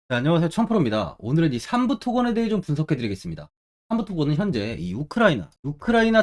네, 안녕하세요. 청프로입니다. 오늘은 이 삼부 토건에 대해 좀 분석해 드리겠습니다. 삼부 토건은 현재 이 우크라이나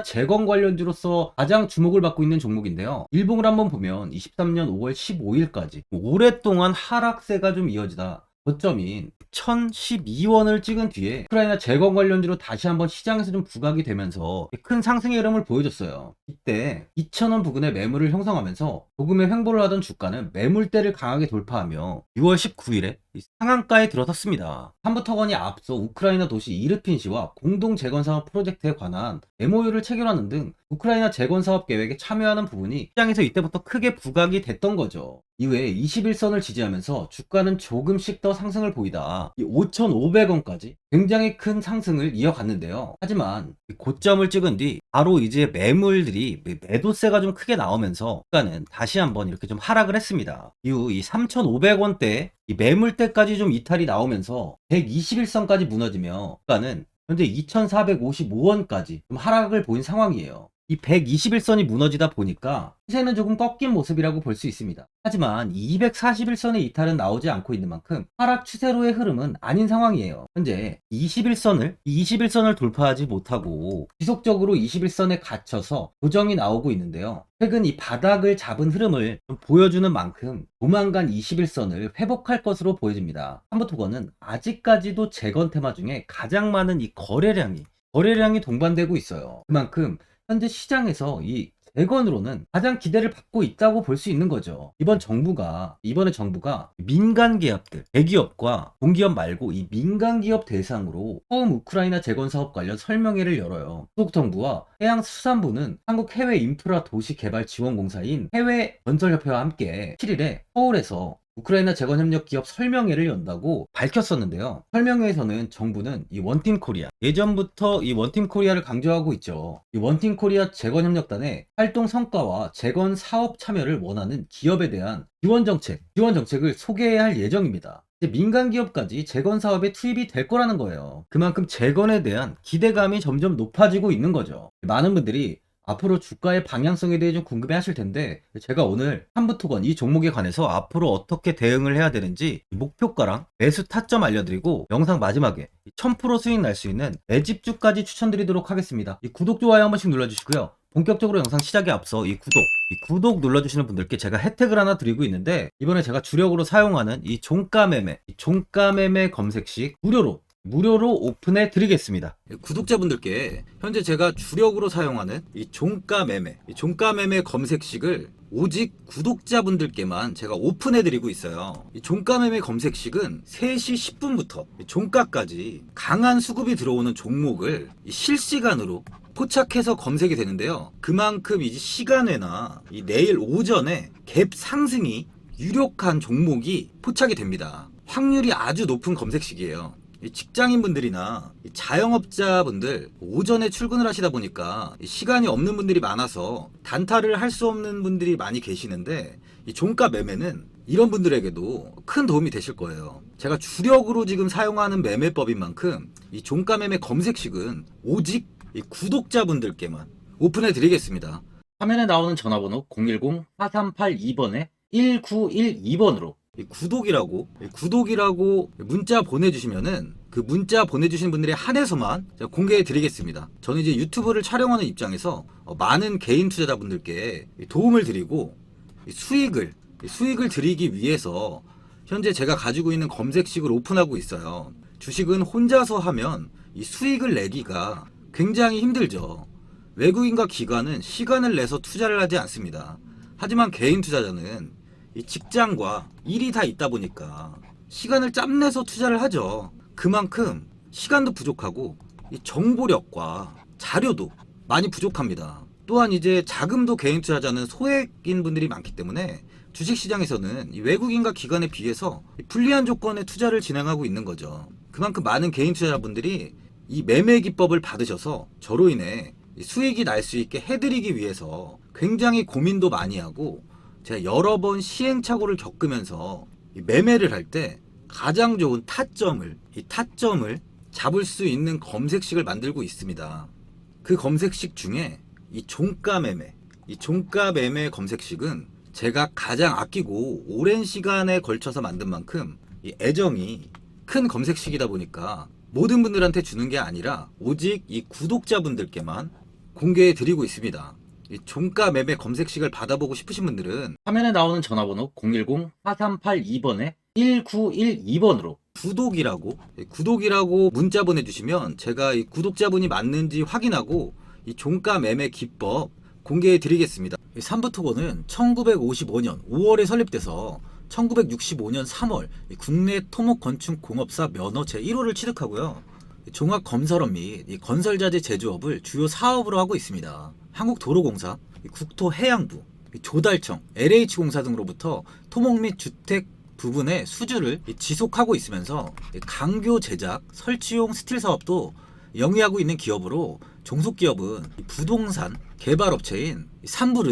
재건 관련주로서 가장 주목을 받고 있는 종목인데요. 일봉을 한번 보면 23년 5월 15일까지 오랫동안 하락세가 좀 이어지다 고점인 1012원을 찍은 뒤에 우크라이나 재건 관련주로 다시 한번 시장에서 좀 부각이 되면서 큰 상승의 흐름을 보여줬어요. 이때 2000원 부근에 매물을 형성하면서 조금의 횡보를 하던 주가는 매물대를 강하게 돌파하며 6월 19일에 상한가에 들어섰습니다. 삼부터건이 앞서 우크라이나 도시 이르핀시와 공동 재건 사업 프로젝트에 관한 MOU를 체결하는 등 우크라이나 재건 사업 계획에 참여하는 부분이 시장에서 이때부터 크게 부각이 됐던 거죠. 이후에 21선을 지지하면서 주가는 조금씩 더 상승을 보이다 5,500원까지 굉장히 큰 상승을 이어갔는데요. 하지만 고점을 찍은 뒤 바로 이제 매물들이 매도세가 좀 크게 나오면서 주가는 다시 한번 이렇게 좀 하락을 했습니다. 이후 이 3,500원대 이 매물대까지 좀 이탈이 나오면서 121선까지 무너지며 주가는 현재 2,455원까지 좀 하락을 보인 상황이에요. 이 121선이 무너지다 보니까 시세는 조금 꺾인 모습이라고 볼 수 있습니다. 하지만 241선의 이탈은 나오지 않고 있는 만큼 하락 추세로의 흐름은 아닌 상황이에요. 현재 21선을 돌파하지 못하고 지속적으로 21선에 갇혀서 고정이 나오고 있는데요. 최근 이 바닥을 잡은 흐름을 좀 보여주는 만큼 조만간 21선을 회복할 것으로 보여집니다. 삼부토건은 아직까지도 재건 테마 중에 가장 많은 이 거래량이 동반되고 있어요. 그만큼 현재 시장에서 이 재건으로는 가장 기대를 받고 있다고 볼 수 있는 거죠. 이번에 정부가 민간 기업들, 대기업과 공기업 말고 이 민간 기업 대상으로 처음 우크라이나 재건 사업 관련 설명회를 열어요. 소속정부와 해양수산부는 한국해외인프라도시개발지원공사인 해외건설협회와 함께 7일에 서울에서 우크라이나 재건협력 기업 설명회를 연다고 밝혔었는데요. 설명회에서는 정부는 이 원팀 코리아, 예전부터 이 원팀 코리아를 강조하고 있죠. 이 원팀 코리아 재건협력단의 활동 성과와 재건 사업 참여를 원하는 기업에 대한 지원 정책을 소개해야 할 예정입니다. 이제 민간 기업까지 재건 사업에 투입이 될 거라는 거예요. 그만큼 재건에 대한 기대감이 점점 높아지고 있는 거죠. 많은 분들이 앞으로 주가의 방향성에 대해 좀 궁금해 하실 텐데, 제가 오늘 한부토건 이 종목에 관해서 앞으로 어떻게 대응을 해야 되는지 목표가랑 매수 타점 알려드리고, 영상 마지막에 1000% 수익 날 수 있는 매집주까지 추천드리도록 하겠습니다. 이 구독, 좋아요 한 번씩 눌러주시고요. 본격적으로 영상 시작에 앞서 이 구독 눌러주시는 분들께 제가 혜택을 하나 드리고 있는데, 이번에 제가 주력으로 사용하는 이 종가매매 검색식 무료로 오픈해 드리겠습니다. 구독자분들께 현재 제가 주력으로 사용하는 이 종가매매 검색식을 오직 구독자분들께만 제가 오픈해 드리고 있어요. 이 종가매매 검색식은 3시 10분부터 종가까지 강한 수급이 들어오는 종목을 실시간으로 포착해서 검색이 되는데요. 그만큼 이제 시간외나 이 내일 오전에 갭 상승이 유력한 종목이 포착이 됩니다. 확률이 아주 높은 검색식이에요. 직장인분들이나 자영업자분들 오전에 출근을 하시다 보니까 시간이 없는 분들이 많아서 단타를 할 수 없는 분들이 많이 계시는데, 이 종가 매매는 이런 분들에게도 큰 도움이 되실 거예요. 제가 주력으로 지금 사용하는 매매법인 만큼 이 종가 매매 검색식은 오직 이 구독자분들께만 오픈해 드리겠습니다. 화면에 나오는 전화번호 010-4382번에 1912번으로 구독이라고 문자 보내주시면은 그 문자 보내주신 분들에 한해서만 제가 공개해 드리겠습니다. 저는 이제 유튜브를 촬영하는 입장에서 많은 개인 투자자분들께 도움을 드리고 수익을 드리기 위해서 현재 제가 가지고 있는 검색식을 오픈하고 있어요. 주식은 혼자서 하면 이 수익을 내기가 굉장히 힘들죠. 외국인과 기관은 시간을 내서 투자를 하지 않습니다. 하지만 개인 투자자는 이 직장과 일이 다 있다 보니까 시간을 짬내서 투자를 하죠. 그만큼 시간도 부족하고 이 정보력과 자료도 많이 부족합니다. 또한 이제 자금도 개인 투자자는 소액인 분들이 많기 때문에 주식시장에서는 이 외국인과 기관에 비해서 불리한 조건의 투자를 진행하고 있는 거죠. 그만큼 많은 개인 투자자분들이 이 매매 기법을 받으셔서 저로 인해 수익이 날 수 있게 해드리기 위해서 굉장히 고민도 많이 하고, 제가 여러 번 시행착오를 겪으면서 매매를 할 때 가장 좋은 타점을 잡을 수 있는 검색식을 만들고 있습니다. 그 검색식 중에 이 종가매매 검색식은 제가 가장 아끼고 오랜 시간에 걸쳐서 만든 만큼 이 애정이 큰 검색식이다 보니까 모든 분들한테 주는 게 아니라 오직 이 구독자분들께만 공개해 드리고 있습니다. 이 종가 매매 검색식을 받아보고 싶으신 분들은 화면에 나오는 전화번호 010-4382번에 1912번으로 구독이라고 문자 보내주시면 제가 이 구독자분이 맞는지 확인하고 이 종가 매매 기법 공개해 드리겠습니다. 삼부토건은 1955년 5월에 설립돼서 1965년 3월 국내 토목건축공업사 면허 제1호를 취득하고요. 종합건설업 및 건설자재 제조업을 주요 사업으로 하고 있습니다. 한국도로공사, 국토해양부, 조달청, LH공사 등으로부터 토목 및 주택 부분의 수주를 지속하고 있으면서 강교 제작, 설치용 스틸 사업도 영위하고 있는 기업으로 종속기업은 부동산 개발업체인 삼부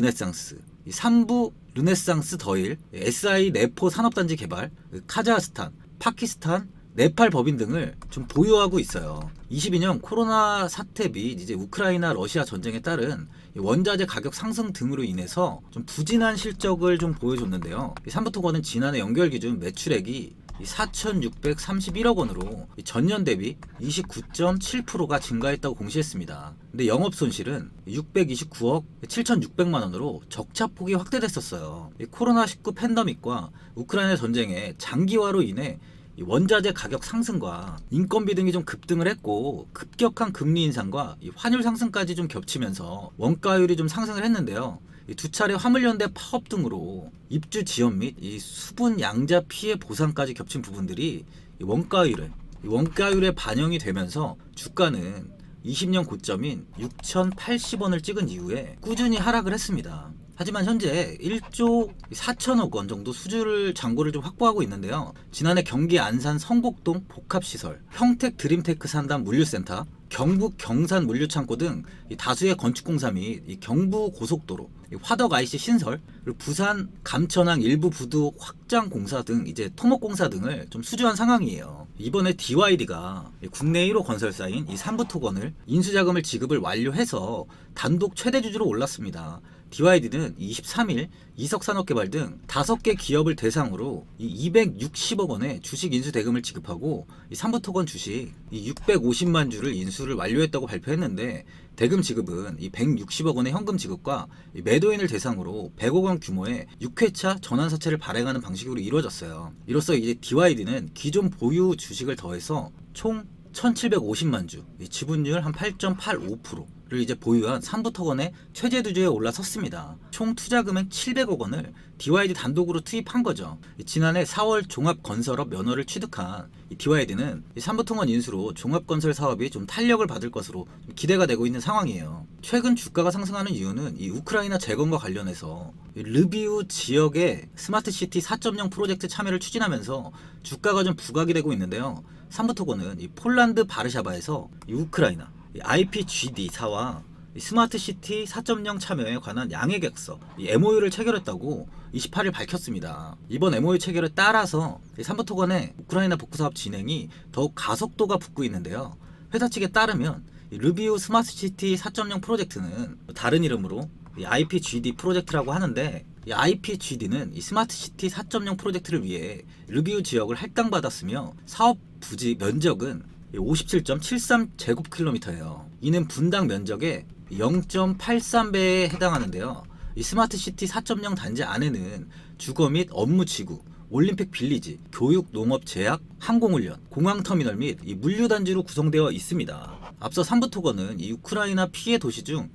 르네상스 더일, SI 내포 산업단지 개발, 카자흐스탄, 파키스탄, 네팔 법인 등을 좀 보유하고 있어요. 22년 코로나 사태 및 이제 우크라이나 러시아 전쟁에 따른 원자재 가격 상승 등으로 인해서 좀 부진한 실적을 좀 보여줬는데요. 삼부토건은 지난해 연결 기준 매출액이 4,631억 원으로 전년 대비 29.7%가 증가했다고 공시했습니다. 근데 영업 손실은 629억 7,600만 원으로 적자폭이 확대됐었어요. 코로나19 팬데믹과 우크라이나 전쟁의 장기화로 인해 원자재 가격 상승과 인건비 등이 좀 급등을 했고 급격한 금리 인상과 환율 상승까지 좀 겹치면서 원가율이 좀 상승을 했는데요. 두 차례 화물연대 파업 등으로 입주 지연 및 수분 양자 피해 보상까지 겹친 부분들이 원가율에 반영이 되면서 주가는 20년 고점인 6,080원을 찍은 이후에 꾸준히 하락을 했습니다. 하지만 현재 1조 4천억 원 정도 수주를 잔고를 좀 확보하고 있는데요. 지난해 경기 안산 성곡동 복합시설, 평택 드림테크 산단 물류센터, 경북 경산 물류창고 등 다수의 건축공사 및 경부 고속도로, 화덕 IC 신설, 그리고 부산 감천항 일부 부두 확장 공사 등 이제 토목공사 등을 좀 수주한 상황이에요. 이번에 DYD가 국내 1호 건설사인 이 삼부토건을 인수자금을 지급을 완료해서 단독 최대 주주로 올랐습니다. DYD는 23일 이석산업개발 등 5개 기업을 대상으로 260억 원의 주식 인수 대금을 지급하고 삼부토건 주식 650만 주를 인수를 완료했다고 발표했는데 대금 지급은 160억 원의 현금 지급과 매도인을 대상으로 100억 원 규모의 6회차 전환사채를 발행하는 방식으로 이루어졌어요. 이로써 이제 DYD는 기존 보유 주식을 더해서 총 1750만 주, 지분율 한 8.85%를 이제 보유한 삼부토건의 최대 주주에 올라섰습니다. 총 투자 금액 700억 원을 DYD 단독으로 투입한 거죠. 지난해 4월 종합건설업 면허를 취득한 DYD는 삼부토건 인수로 종합건설 사업이 좀 탄력을 받을 것으로 기대가 되고 있는 상황이에요. 최근 주가가 상승하는 이유는 이 우크라이나 재건과 관련해서 르비우 지역의 스마트시티 4.0 프로젝트 참여를 추진하면서 주가가 좀 부각이 되고 있는데요. 삼부토건은 이 폴란드 바르샤바에서 이 우크라이나 IPGD사와 스마트시티 4.0 참여에 관한 양해계약서 MOU를 체결했다고 28일 밝혔습니다. 이번 MOU 체결에 따라서 삼부토건의 우크라이나 복구사업 진행이 더욱 가속도가 붙고 있는데요. 회사 측에 따르면 르비우 스마트시티 4.0 프로젝트는 다른 이름으로 IPGD 프로젝트라고 하는데 이 IPGD는 이 스마트시티 4.0 프로젝트를 위해 르비우 지역을 할당받았으며 사업 부지 면적은 57.73제곱킬로미터예요. 이는 분당 면적의 0.83배에 해당하는데요. 이 스마트시티 4.0 단지 안에는 주거 및 업무 지구, 올림픽 빌리지, 교육, 농업, 제약, 항공훈련, 공항터미널 및 이 물류단지로 구성되어 있습니다. 앞서 삼부토건은 이 우크라이나 피해 도시 중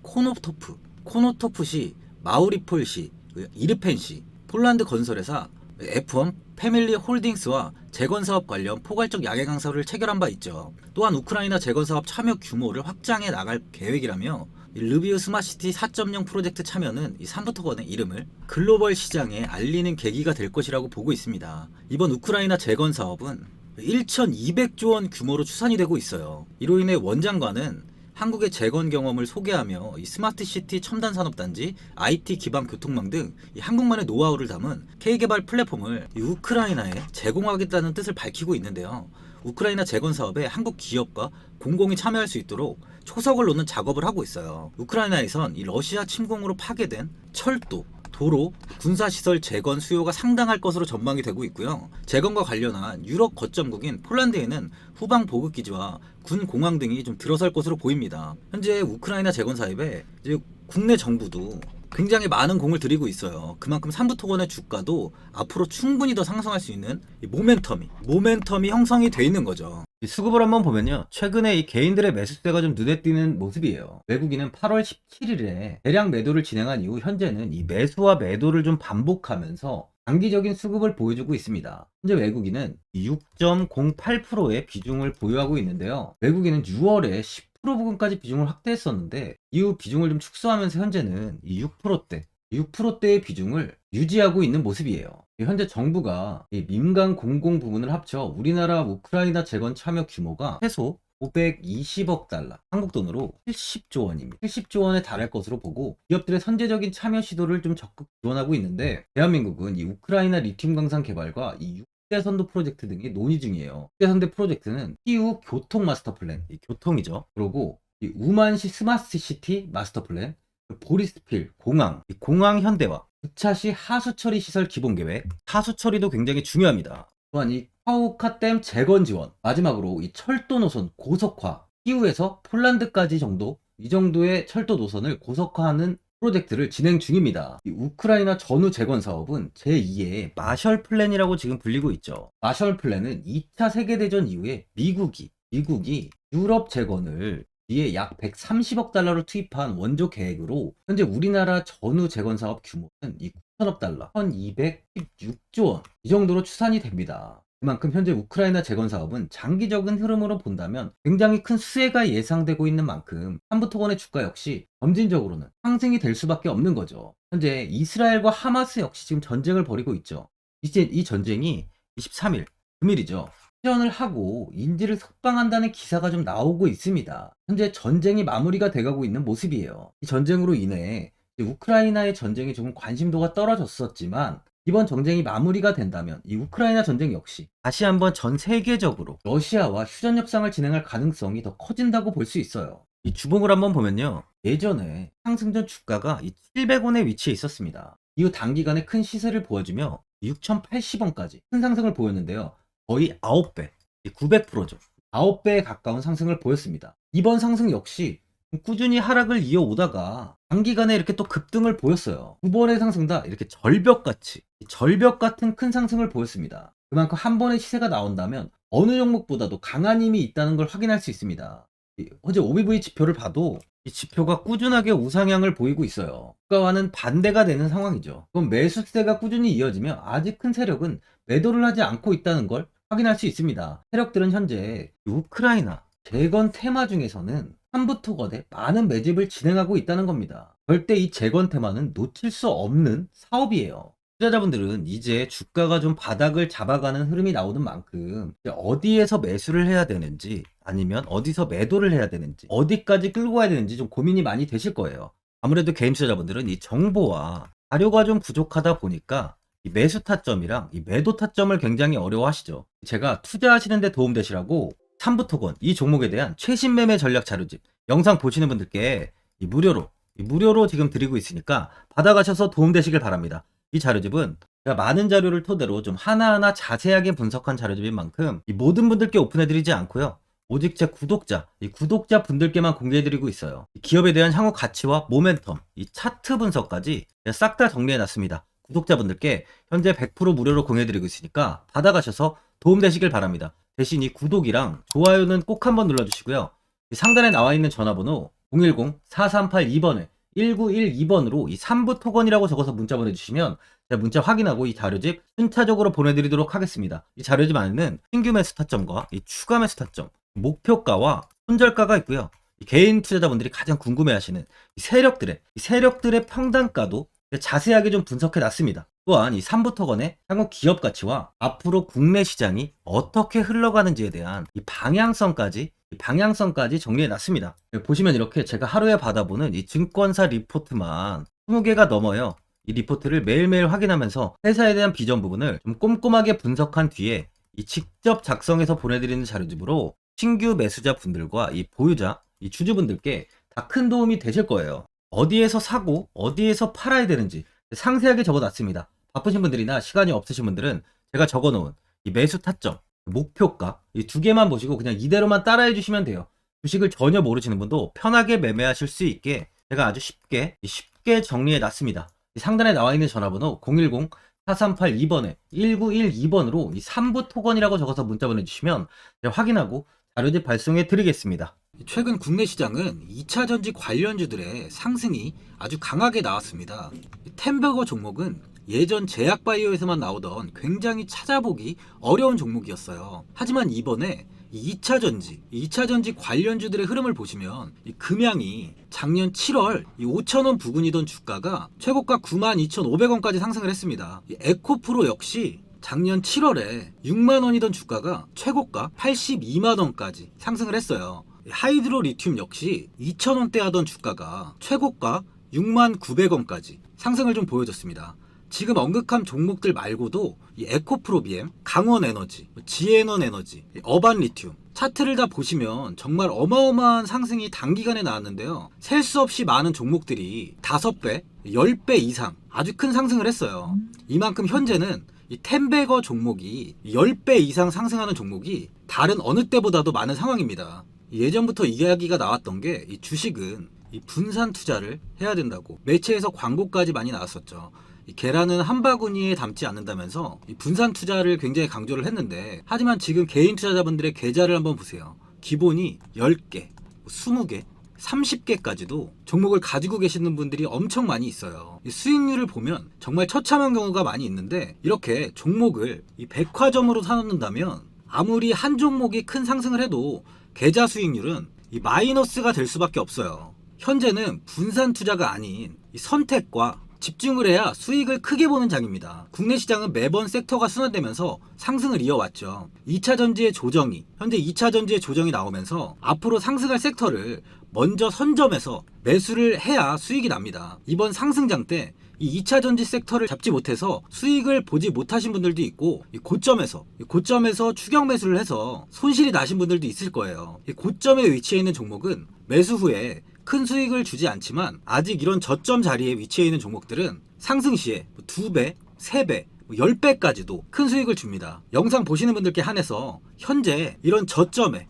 코노토프시, 마우리폴시, 이르펜시, 폴란드 건설회사 F1 패밀리 홀딩스와 재건사업 관련 포괄적 양해 강서를 체결한 바 있죠. 또한 우크라이나 재건사업 참여 규모를 확장해 나갈 계획이라며 르비우 스마트시티 4.0 프로젝트 참여는 이 삼부토건의 이름을 글로벌 시장에 알리는 계기가 될 것이라고 보고 있습니다. 이번 우크라이나 재건사업은 1,200조 원 규모로 추산이 되고 있어요. 이로 인해 원장관은 한국의 재건 경험을 소개하며 이 스마트시티 첨단 산업단지, IT 기반 교통망 등 이 한국만의 노하우를 담은 K개발 플랫폼을 이 우크라이나에 제공하겠다는 뜻을 밝히고 있는데요. 우크라이나 재건 사업에 한국 기업과 공공이 참여할 수 있도록 초석을 놓는 작업을 하고 있어요. 우크라이나에선 이 러시아 침공으로 파괴된 철도, 도로, 군사시설 재건 수요가 상당할 것으로 전망이 되고 있고요. 재건과 관련한 유럽 거점국인 폴란드에는 후방 보급기지와 군 공항 등이 좀 들어설 것으로 보입니다. 현재 우크라이나 재건 사업에 이제 국내 정부도 굉장히 많은 공을 들이고 있어요. 그만큼 삼부토건의 주가도 앞으로 충분히 더 상승할 수 있는 이 모멘텀이 형성이 돼 있는 거죠. 이 수급을 한번 보면요. 최근에 이 개인들의 매수세가 좀 눈에 띄는 모습이에요. 외국인은 8월 17일에 대량 매도를 진행한 이후 현재는 이 매수와 매도를 좀 반복하면서 장기적인 수급을 보여주고 있습니다. 현재 외국인은 6.08%의 비중을 보유하고 있는데요. 외국인은 6월에 10% 부근까지 비중을 확대했었는데 이후 비중을 좀 축소하면서 현재는 이 6%대의 비중을 유지하고 있는 모습이에요. 현재 정부가 이 민간 공공 부문을 합쳐 우리나라 우크라이나 재건 참여 규모가 최소 520억 달러, 한국 돈으로 70조 원입니다. 70조 원에 달할 것으로 보고 기업들의 선제적인 참여 시도를 좀 적극 지원하고 있는데 대한민국은 이 우크라이나 리튬 강산 개발과 이 6대 선도 프로젝트 등이 논의 중이에요. 6대 선도 프로젝트는 키우 교통 마스터 플랜, 이 교통이죠. 그리고 이 우만시 스마트 시티 마스터 플랜, 보리스필 공항, 이 공항 현대화, 부차시 하수 처리 시설 기본 계획, 하수 처리도 굉장히 중요합니다. 또한 이 카우카댐 재건 지원, 마지막으로 이 철도 노선 고속화, 키우에서 폴란드까지 정도, 이 정도의 철도 노선을 고속화하는 프로젝트를 진행 중입니다. 이 우크라이나 전후 재건 사업은 제2의 마셜 플랜이라고 지금 불리고 있죠. 마셜 플랜은 2차 세계대전 이후에 미국이 유럽 재건을 이에 약 130억 달러를 투입한 원조 계획으로 현재 우리나라 전후 재건 사업 규모는 이 9천억 달러, 1216조 원 이 정도로 추산이 됩니다. 그만큼 현재 우크라이나 재건 사업은 장기적인 흐름으로 본다면 굉장히 큰 수혜가 예상되고 있는 만큼 삼부토건의 주가 역시 점진적으로는 상승이 될 수밖에 없는 거죠. 현재 이스라엘과 하마스 역시 지금 전쟁을 벌이고 있죠. 이제 이 전쟁이 23일 금일이죠. 휴전을 하고 인질을 석방한다는 기사가 좀 나오고 있습니다. 현재 전쟁이 마무리가 돼가고 있는 모습이에요. 이 전쟁으로 인해 우크라이나의 전쟁에 조금 관심도가 떨어졌었지만 이번 전쟁이 마무리가 된다면 이 우크라이나 전쟁 역시 다시 한번 전 세계적으로 러시아와 휴전 협상을 진행할 가능성이 더 커진다고 볼 수 있어요. 이 주봉을 한번 보면요. 예전에 상승전 주가가 이 700원에 위치해 있었습니다. 이후 단기간에 큰 시세를 보여주며 6,080원까지 큰 상승을 보였는데요. 거의 9배, 900%죠. 9배에 가까운 상승을 보였습니다. 이번 상승 역시 꾸준히 하락을 이어오다가 단기간에 이렇게 또 급등을 보였어요. 두 번의 상승 다 이렇게 절벽 같은 큰 상승을 보였습니다. 그만큼 한 번의 시세가 나온다면 어느 종목보다도 강한 힘이 있다는 걸 확인할 수 있습니다. 어제 OBV 지표를 봐도 이 지표가 꾸준하게 우상향을 보이고 있어요. 주가와는 반대가 되는 상황이죠. 그럼 매수세가 꾸준히 이어지며 아직 큰 세력은 매도를 하지 않고 있다는 걸 확인할 수 있습니다. 세력들은 현재 우크라이나 재건 테마 중에서는 삼부토건에 많은 매집을 진행하고 있다는 겁니다. 절대 이 재건 테마는 놓칠 수 없는 사업이에요. 투자자분들은 이제 주가가 좀 바닥을 잡아가는 흐름이 나오는 만큼 어디에서 매수를 해야 되는지 아니면 어디서 매도를 해야 되는지 어디까지 끌고 가야 되는지 좀 고민이 많이 되실 거예요. 아무래도 개인 투자자분들은 이 정보와 자료가 좀 부족하다 보니까 이 매수 타점이랑 이 매도 타점을 굉장히 어려워하시죠. 제가 투자하시는 데 도움되시라고 삼부토건 이 종목에 대한 최신 매매 전략 자료집 영상 보시는 분들께 무료로 지금 드리고 있으니까 받아가셔서 도움되시길 바랍니다. 이 자료집은 제가 많은 자료를 토대로 좀 하나하나 자세하게 분석한 자료집인 만큼 이 모든 분들께 오픈해드리지 않고요. 오직 제 이 구독자 분들께만 공개해드리고 있어요. 기업에 대한 향후 가치와 모멘텀, 이 차트 분석까지 싹 다 정리해놨습니다. 구독자분들께 현재 100% 무료로 공유해드리고 있으니까 받아가셔서 도움되시길 바랍니다. 대신 이 구독이랑 좋아요는 꼭 한번 눌러주시고요. 상단에 나와 있는 전화번호 010-4382번에 1912번으로 이 3부 토건이라고 적어서 문자 보내주시면 제가 문자 확인하고 이 자료집 순차적으로 보내드리도록 하겠습니다. 이 자료집 안에는 신규 매수 타점과 이 추가 매수 타점, 목표가와 손절가가 있고요. 이 개인 투자자분들이 가장 궁금해하시는 이 세력들의 평단가도 자세하게 좀 분석해 놨습니다. 또한 이 3부 토건의 향후 기업 가치와 앞으로 국내 시장이 어떻게 흘러가는지에 대한 이 방향성까지 정리해 놨습니다. 보시면 이렇게 제가 하루에 받아보는 이 증권사 리포트만 20개가 넘어요. 이 리포트를 매일매일 확인하면서 회사에 대한 비전 부분을 좀 꼼꼼하게 분석한 뒤에 이 직접 작성해서 보내드리는 자료집으로 신규 매수자 분들과 이 보유자, 이 주주분들께 다 큰 도움이 되실 거예요. 어디에서 사고 어디에서 팔아야 되는지 상세하게 적어놨습니다. 바쁘신 분들이나 시간이 없으신 분들은 제가 적어놓은 이 매수 타점, 목표가 이 두 개만 보시고 그냥 이대로만 따라해 주시면 돼요. 주식을 전혀 모르시는 분도 편하게 매매하실 수 있게 제가 아주 쉽게 정리해 놨습니다. 상단에 나와 있는 전화번호 010-4382번에 1912번으로 이 3부 토건이라고 적어서 문자 보내주시면 제가 확인하고 자료집 발송해 드리겠습니다. 최근 국내 시장은 2차 전지 관련주들의 상승이 아주 강하게 나왔습니다. 템버거 종목은 예전 제약바이오에서만 나오던 굉장히 찾아보기 어려운 종목이었어요. 하지만 이번에 2차 전지 관련주들의 흐름을 보시면 이 금양이 작년 7월 5,000원 부근이던 주가가 최고가 92,500원까지 상승을 했습니다. 이 에코프로 역시 작년 7월에 6만원이던 주가가 최고가 82만원까지 상승을 했어요. 하이드로 리튬 역시 2,000원대 하던 주가가 최고가 69,900원까지 상승을 좀 보여줬습니다. 지금 언급한 종목들 말고도 이 에코프로비엠, 강원에너지, 지에너에너지, 어반리튬 차트를 다 보시면 정말 어마어마한 상승이 단기간에 나왔는데요. 셀 수 없이 많은 종목들이 5배, 10배 이상 아주 큰 상승을 했어요. 이만큼 현재는 이 템베거 종목이 10배 이상 상승하는 종목이 다른 어느 때보다도 많은 상황입니다. 예전부터 이야기가 나왔던 게 이 주식은 이 분산 투자를 해야 된다고 매체에서 광고까지 많이 나왔었죠. 이 계란은 한 바구니에 담지 않는다면서 이 분산 투자를 굉장히 강조를 했는데, 하지만 지금 개인 투자자분들의 계좌를 한번 보세요. 기본이 10개, 20개, 30개까지도 종목을 가지고 계시는 분들이 엄청 많이 있어요. 이 수익률을 보면 정말 처참한 경우가 많이 있는데, 이렇게 종목을 이 백화점으로 사놓는다면 아무리 한 종목이 큰 상승을 해도 계좌 수익률은 이 마이너스가 될 수밖에 없어요. 현재는 분산 투자가 아닌 이 선택과 집중을 해야 수익을 크게 보는 장입니다. 국내 시장은 매번 섹터가 순환되면서 상승을 이어왔죠. 2차 전지의 조정이, 현재 2차 전지의 조정이 나오면서 앞으로 상승할 섹터를 먼저 선점해서 매수를 해야 수익이 납니다. 이번 상승장 때 이 2차 전지 섹터를 잡지 못해서 수익을 보지 못하신 분들도 있고, 이 고점에서 추격 매수를 해서 손실이 나신 분들도 있을 거예요. 이 고점에 위치해 있는 종목은 매수 후에 큰 수익을 주지 않지만, 아직 이런 저점 자리에 위치해 있는 종목들은 상승 시에 2배, 3배, 10배까지도 큰 수익을 줍니다. 영상 보시는 분들께 한해서 현재 이런 저점에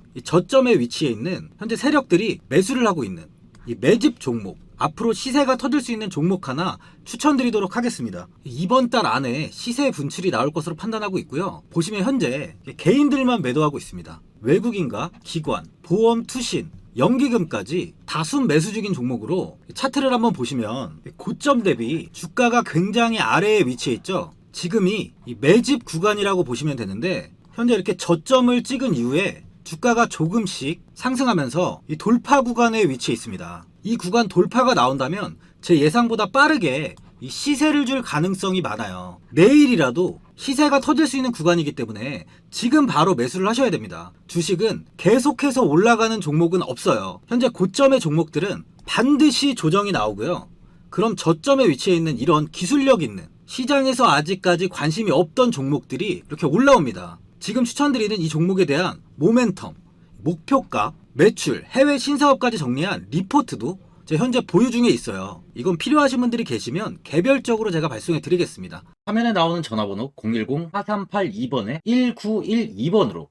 위치해 있는 현재 세력들이 매수를 하고 있는 이 매집 종목, 앞으로 시세가 터질 수 있는 종목 하나 추천드리도록 하겠습니다. 이번 달 안에 시세 분출이 나올 것으로 판단하고 있고요. 보시면 현재 개인들만 매도하고 있습니다. 외국인과 기관, 보험, 투신, 연기금까지 다순 매수 중인 종목으로 차트를 한번 보시면 고점 대비 주가가 굉장히 아래에 위치해 있죠. 지금이 이 매집 구간이라고 보시면 되는데, 현재 이렇게 저점을 찍은 이후에 주가가 조금씩 상승하면서 이 돌파 구간에 위치해 있습니다. 이 구간 돌파가 나온다면 제 예상보다 빠르게 이 시세를 줄 가능성이 많아요. 내일이라도 시세가 터질 수 있는 구간이기 때문에 지금 바로 매수를 하셔야 됩니다. 주식은 계속해서 올라가는 종목은 없어요. 현재 고점의 종목들은 반드시 조정이 나오고요. 그럼 저점에 위치해 있는 이런 기술력 있는, 시장에서 아직까지 관심이 없던 종목들이 이렇게 올라옵니다. 지금 추천드리는 이 종목에 대한 모멘텀, 목표가, 매출, 해외 신사업까지 정리한 리포트도 제 현재 보유 중에 있어요. 이건 필요하신 분들이 계시면 개별적으로 제가 발송해 드리겠습니다. 화면에 나오는 전화번호 010-4382번에 1912번으로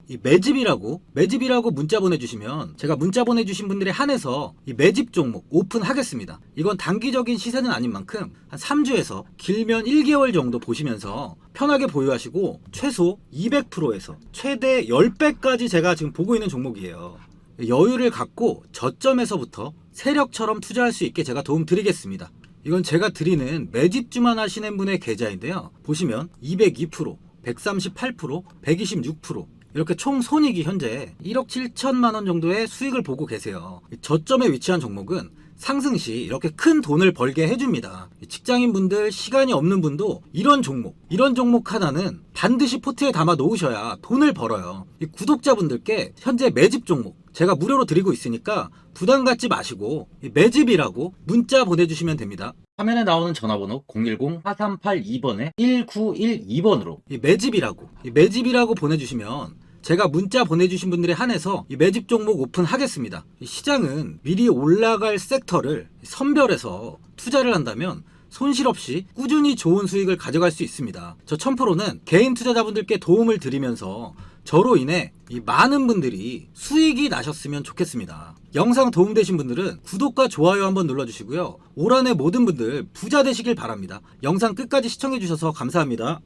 이 매집이라고 문자 보내주시면 제가 문자 보내주신 분들에 한해서 이 매집 종목 오픈하겠습니다. 이건 단기적인 시세는 아닌 만큼 한 3주에서 길면 1개월 정도 보시면서 편하게 보유하시고 최소 200%에서 최대 10배까지 제가 지금 보고 있는 종목이에요. 여유를 갖고 저점에서부터 세력처럼 투자할 수 있게 제가 도움 드리겠습니다. 이건 제가 드리는 매집주만 하시는 분의 계좌인데요. 보시면 202%, 138%, 126%, 이렇게 총 손익이 현재 1억 7천만 원 정도의 수익을 보고 계세요. 저점에 위치한 종목은 상승 시 이렇게 큰 돈을 벌게 해줍니다. 직장인분들, 시간이 없는 분도 이런 종목 하나는 반드시 포트에 담아 놓으셔야 돈을 벌어요. 구독자분들께 현재 매집 종목 제가 무료로 드리고 있으니까 부담 갖지 마시고 매집이라고 문자 보내주시면 됩니다. 화면에 나오는 전화번호 010-4382번에 1912번으로 매집이라고 보내주시면 제가 문자 보내주신 분들에 한해서 이 매집 종목 오픈하겠습니다. 시장은 미리 올라갈 섹터를 선별해서 투자를 한다면 손실 없이 꾸준히 좋은 수익을 가져갈 수 있습니다. 저 1000%는 개인 투자자분들께 도움을 드리면서 저로 인해 이 많은 분들이 수익이 나셨으면 좋겠습니다. 영상 도움되신 분들은 구독과 좋아요 한번 눌러주시고요. 올 한해 모든 분들 부자 되시길 바랍니다. 영상 끝까지 시청해주셔서 감사합니다.